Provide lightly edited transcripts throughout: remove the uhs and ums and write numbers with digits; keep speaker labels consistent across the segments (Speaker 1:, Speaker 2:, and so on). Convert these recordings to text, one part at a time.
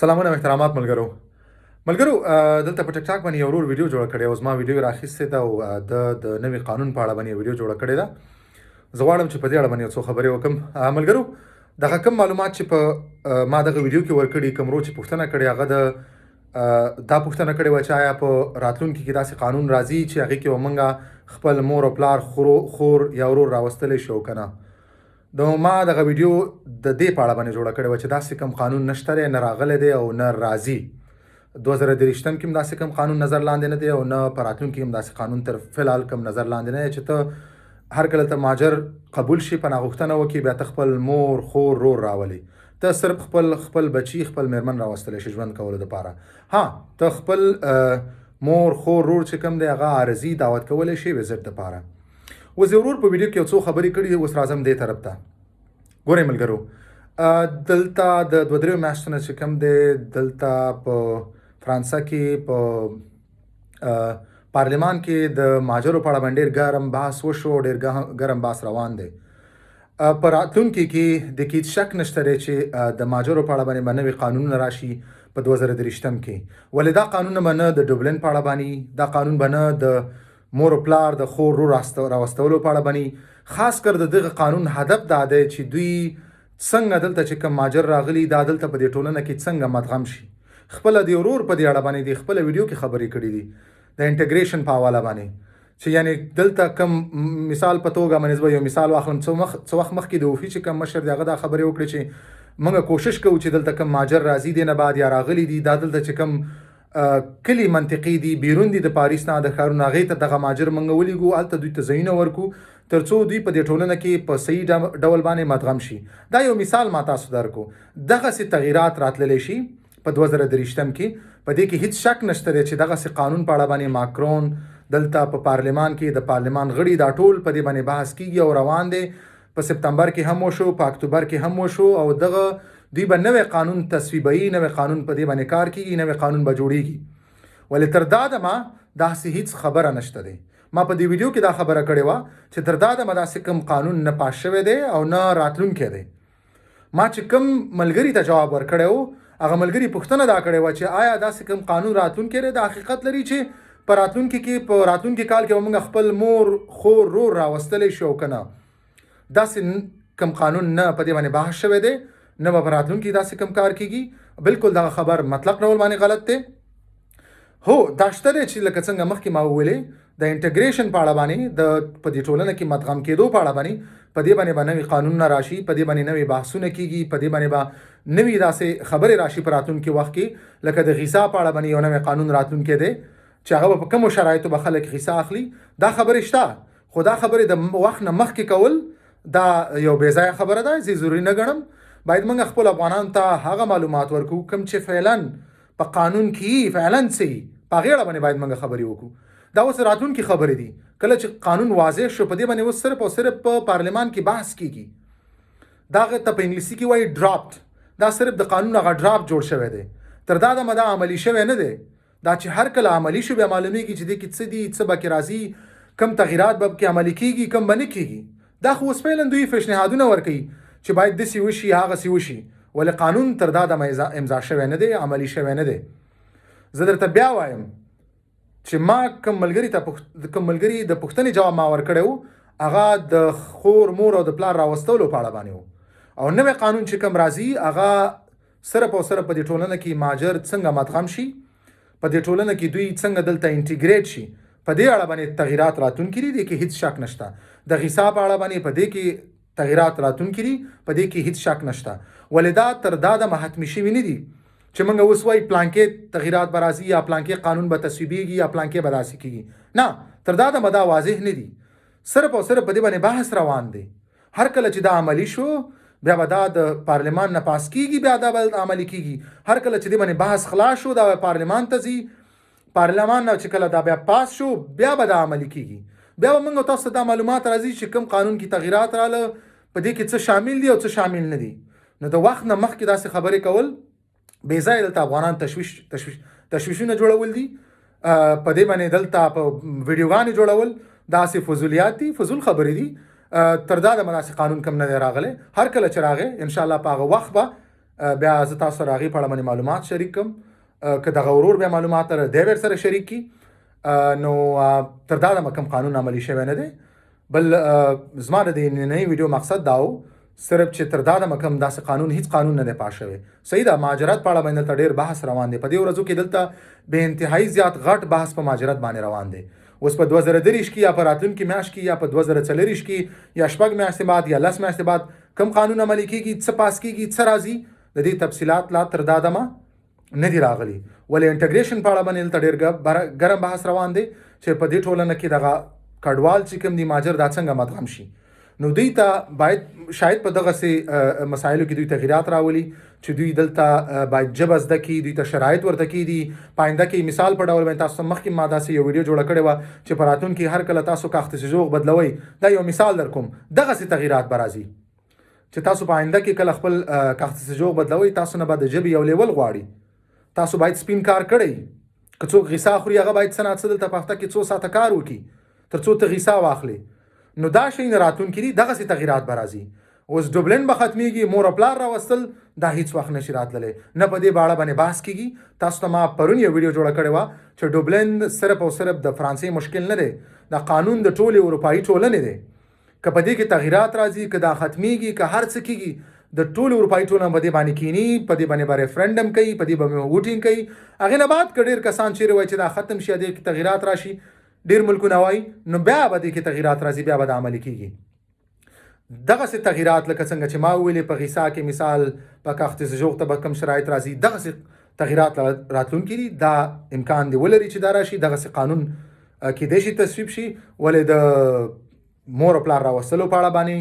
Speaker 1: سلامونه احترامات ملګرو دلته په ټیک ټاک باندې یو ورور ویډیو جوړ کړی او زما ویډیو راخیستې ده او د نوي قانون په اړه باندې ویډیو جوړ کړی ده. زه غواړم چې په دې اړه باندې یو څو خبرې وکړم. ملګرو دغه کوم معلومات چې په ما دغه ویډیو کې ورکړي کوم ورور چې پوښتنه کړې هغه دا پوښتنه کړې وه چې آیا په راتلونکي کې داسې قانون راځي چې هغې کې به موږ خپل مور او پلار خور یا ورور راوستلی شو که نه. ما دغه ویډیو د دې په اړه باندې جوړه کړې وه چې داسې کوم قانون نشته دی، نه راغلی دی او نه راځي. 2023 کې هم داسې کوم قانون نظر لاندې نه دی او نه په راتلونکي کې هم داسې قانون تر فلحال کوم نظر لاندې نه دی چې ته هر کله ته مهاجر قبول شي، پناه غوښتنه وکړي، بیا ته خپل مور خور رور راولي. ته صرف خپل بچي خپل میرمن راوستلی شي ژوند کولو دپاره. ها ته خپل مور خور رور چې کوم دی هغه عارضي دعوت کولی شي وزټ دپاره. اوس ورور په ویډیو کې یو څو خبرې کړي، اوس راځم دې طرف ته. ګورئ ملګرو، دلته د 2-3 میاشتو نه چې کوم دی دلته په فرانسه کې په پارلمان کې د مهاجرو په اړه باندې ډېر ګرم بحث وشو، ډېر ګرم بحث روان دی. په راتلونکي کې د هېڅ شک نشته دی چې د مهاجرو په اړه باندې به نوي قانونونه راشي په 2023 کې. ولې دا قانونونه به نه د ډبلن په اړه باندې، دا قانون به نه د مور او پلار د خور رور راوستلو په اړه باندې. خاص کر د دغه قانون هدف دا دی چې دوی څنګه دلته چې کوم مهاجر راغلي دا دلته په دې ټولنه کې څنګه مدغم شي. خپله د ورور په دې اړه باندې د خپله ویډیو کې خبرې کړي دي د انټګریشن په حواله باندې، چې یعنې دلته کم مثال په توګه باندې زه یو مثال واخلم. څه وخت مخکې د وفي چې کوم مشر دی هغه دا خبرې وکړې چې موږ کوشش کوو چې دلته کم مهاجر راځي دی نه بعد یا راغلي دي دا دلته چې کم کلی منطقي دي بیرون دي د پاریس نه د ښارونو هغې ته دغه مهاجر موږ ولیږو، هلته دوی ته ځایونه ورکو تر څو دوی په دې ټولنه کې په صحیح ډول باندې مدغم شي. دا یو مثال ما تاسو درکو. دغسې تغییرات راتللی شي په 2023 کې. په دې کې هیڅ شک نشته دی چې دغسې قانون په اړه باندې ماکرون دلته په پارلمان کې د پارلمان غړي دا ټول په دې باندې بحث کیږي او روان دی. په سپتمبر کې هم وشو، په اکتوبر کې هم وشو او دغه دوی به نوی قانون تصویبوي، نوی قانون په دې باندې کار کیږي، نوی قانون به جوړیږي. ولې تر دا دمه داسې هیڅ خبره نشته دی. ما په دې ویډیو کې دا خبره کړې وه چې تر دا دمه داسې کوم قانون نه پاس شوی دی او نه راتلونکی دی. ما چې کوم ملګري ته جواب ورکړی و هغه ملګري پوښتنه دا کړې وه چې آیا داسې کوم قانون راتلونکی دی؟ دا حقیقت لري چې په راتلونکي کال کې به موږ خپل مور خور رور راوستلی شو که نه؟ داسې کوم قانون نه په دې باندې بحث شوی دی، نه به په راتلونکي داسې کوم کار کیږي. بالکل دغه خبر مطلق ډول باندې غلط دی. هو دا شته دی چې لکه څنګه مخکې ما وویلې د انټګریشن په اړه باندې د په دې ټولنه کې مدغم کېدو په اړه باندې په دې باندې به نوي قانونونه راشي، په دې باندې نوي بحثونه کیږي، په دې باندې به نوي داسې خبرې راشي په راتلونکي وخت کې. لکه د غذا په اړه باندې یو نوی قانون راتلونکی دی چې هغه به په کومو شرایطو به خلک غذا اخلي. دا خبرې شته، خو دا خبرې د وخت نه مخکې کول دا یو بې ځایه خبره ده. زه ضروري نه ګڼم. باید موږ خپل افغانانو ته هغه معلومات ورکړو کوم چې فعلا په قانون کې فعلا صحیح په هغې اړه باندې باید موږ خبرې وکړو. دا اوس راتلونکي خبرې دي. کله چې قانون واضح شو په دې باندې اوس صرف او صرف په پارلمان کې بحث کیږي. دا ته په انګلیسي کې وایي ډراپټ. دا صرف د قانون هغه ډراپټ جوړ شوی دی. تر دا دمه دا عملي شوی نه دی. دا چې هر کله عملي شو بیا معلومیږي چې دې کې څه دي، څه به کې راځي، کوم تغییرات به کې عملي کیږي، کوم به نه کیږي. دا خو اوس فعلا دوی پیشنهادونه ورکوي چې باید داسې وشي هغسې وشي. ولې قانون تر دا دمه امضا شوی نه دی، عملي شوی نه دی. زه درته بیا وایم چې ما کوم ملګري د پوښتنې جواب ما ورکړی و هغه د خور مور او د پلار راوستلو په اړه باندې و. او نوی قانون چې کوم راځي هغه صرف او صرف په دې ټولنه کې مهاجر څنګه مدغم شي، په دې ټولنه کې دوی څنګه دلته انټیګریټ شي، په دې اړه باندې تغییرات راتلونکي دي. دې کې هیڅ شک نشته. د غذا په اړه باندې په دې کې تغییرات راتلونکي دي، په دې کې هیڅ شک نشته. ولې دا تر دا دمه حتمي شوي نه دي چې موږ اوس وایي پلانکې تغییرات به راځي یا پلانکې قانون به تصویبېږي یا پلانکې به داسې کېږي. نه، تر دا دمه دا واضح نه دي. صرف او صرف په دې باندې بحث روان دی. هر کله چې دا عملي شو بیا به دا د پارلمان نه پاس کېږي، بیا دا به عملي کېږي. هر کله چې دې باندې بحث خلاص شو دا به پارلمان ته ځي، پارلمان نه چې کله دا بیا پاس شو بیا به دا عملي کېږي. بیا به موږ تاسو ته دا معلومات راځي چې کوم قانون کې تغییرات راغله، په دې کې څه شامل دي او څه شامل نه دي. نو د وخت نه مخکې داسې خبرې کول بې ځایه دلته افغانان تشویشونه جوړول دي. په دې باندې دلته په ویډیوګانې جوړول داسې فضولیات دي، فضول خبرې دي. تر دا دمه داسې قانون کوم نه دی راغلی. هر کله چې راغی انشاءالله په هغه وخت به بیا زه تاسو سره هغې په اړه باندې معلومات شریک کړم. که دغه ورور بیا معلومات لره دی ورسره شریک کړي نو تر دا دمه کوم قانون عملي شوی نه دی. بل زما د دې نننۍ ویډیو مقصد دا و صرف چې تر دا دمه کوم داسې قانون هیڅ قانون نه دی پاس شوی. صحیح ده مهاجرت په اړه باندې دلته ډېر بحث روان دی. په دې ورځو کې دلته بې انتهایي زیات غټ بحث په مهاجرت باندې روان دی. اوس په 2023 کې یا په راتلونکي میاشت کې یا په 2024 کې یا شپږ میاشتې بعد یا 10 میاشتې بعد کوم قانون عملي کېږي څه پاس کېږي څه راځي د دې تفصیلات لا تر دا دمه نه دي راغلي. ولې انټګریشن په اړه باندې دلته ډېر ګرم بحث روان دی چې په دې ټولنه کې دغه کډوال چې کوم دي مهاجر دا څنګه مدغم شي. نو دوی ته باید شاید په دغسې مسایلو کې دوی تغیرات راولي چې دوی دلته باید ژبه زده کړي، دوی ته شرایط ورته کېږي. په آینده کې مثال په ډول باندې تاسو مخکې ما داسې یو ویډیو جوړه کړې وه چې په راتلونکي هر کله تاسو کاخت سجوغ بدلوئ. دا یو مثال در کوم. دغسې تغیرات به راځي چې تاسو په آینده کې کله خپل کاخت سجوغ بدلوئ تاسو نه به د ژبې یو لیول غواړي. تاسو باید سپین کار کړئ. که څوک غیسا خوري هغه باید څه نه څه دلته په هفته کې 2 ساعته کار وکړي تر څو ته غیسا واخلي. نو دا شی نه راتلونکي دي دغسې تغیرات به راځي. اوس ډوبلن به ختمیږي، مور او پلار راوستل دا هیڅ وخت نشي راتللی. نه په دې باړه باندې بحث کېږي. تاسو ته ما پرون یو ویډیو جوړه کړې وه چې ډوبلن صرف او صرف د فرانسې مشکل نه دی، دا قانون د ټولې اروپایي ټولنې دی. که په دې کې تغیرات راځي، که دا ختمیږي، که هر څه کېږي د ټولې اروپایي ټولنه په دې باندې کینی، په دې باندې به ریفرنډم کوي، په دې به ووټینګ کوي. هغې نه بعد که ډېر کسان چیرې وایي چې دا ختم شي، دې کې تغیرات راشي، ډېر ملکونه وایي، نو بیا به دې کې تغیرات راځي، بیا به د عملي کېږي. دغسې تغیرات لکه څنګه چې ما ویلې په غیسا کې مثال په کاخت سجوغ ته به کوم شرایط راځي، دغسې تغیرات راتلونکي دي. دا امکان دی ولري چې دا راشي. دغسې قانون کېدای شي تصویب شي. ولې د مور او پلار راوستلو په اړه باندې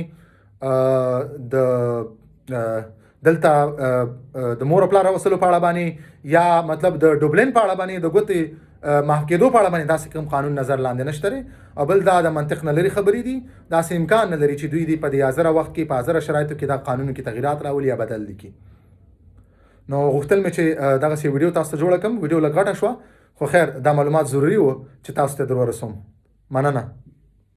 Speaker 1: دلته د مور او پلار راوستلو په اړه باندې یا مطلب د ډوبلن په اړه باندې د ګوتې محو کېدو په اړه باندې داسې کوم قانون نظر لاندې نشته دی. او بل دا د منطق نه لري خبرې دي. داسې امکان نه لري چې دوی په دې حاضره وخت کې په حاضره شرایطو کې دا قانون کې تغیرات راولي یا بدل دي کړي. نو غوښتل مې چې دغسې ویډیو تاسو ته جوړه کړم. ویډیو لږ غټه شوه خو خیر دا معلومات ضروري و چې تاسو ته در ورسوم. مننه.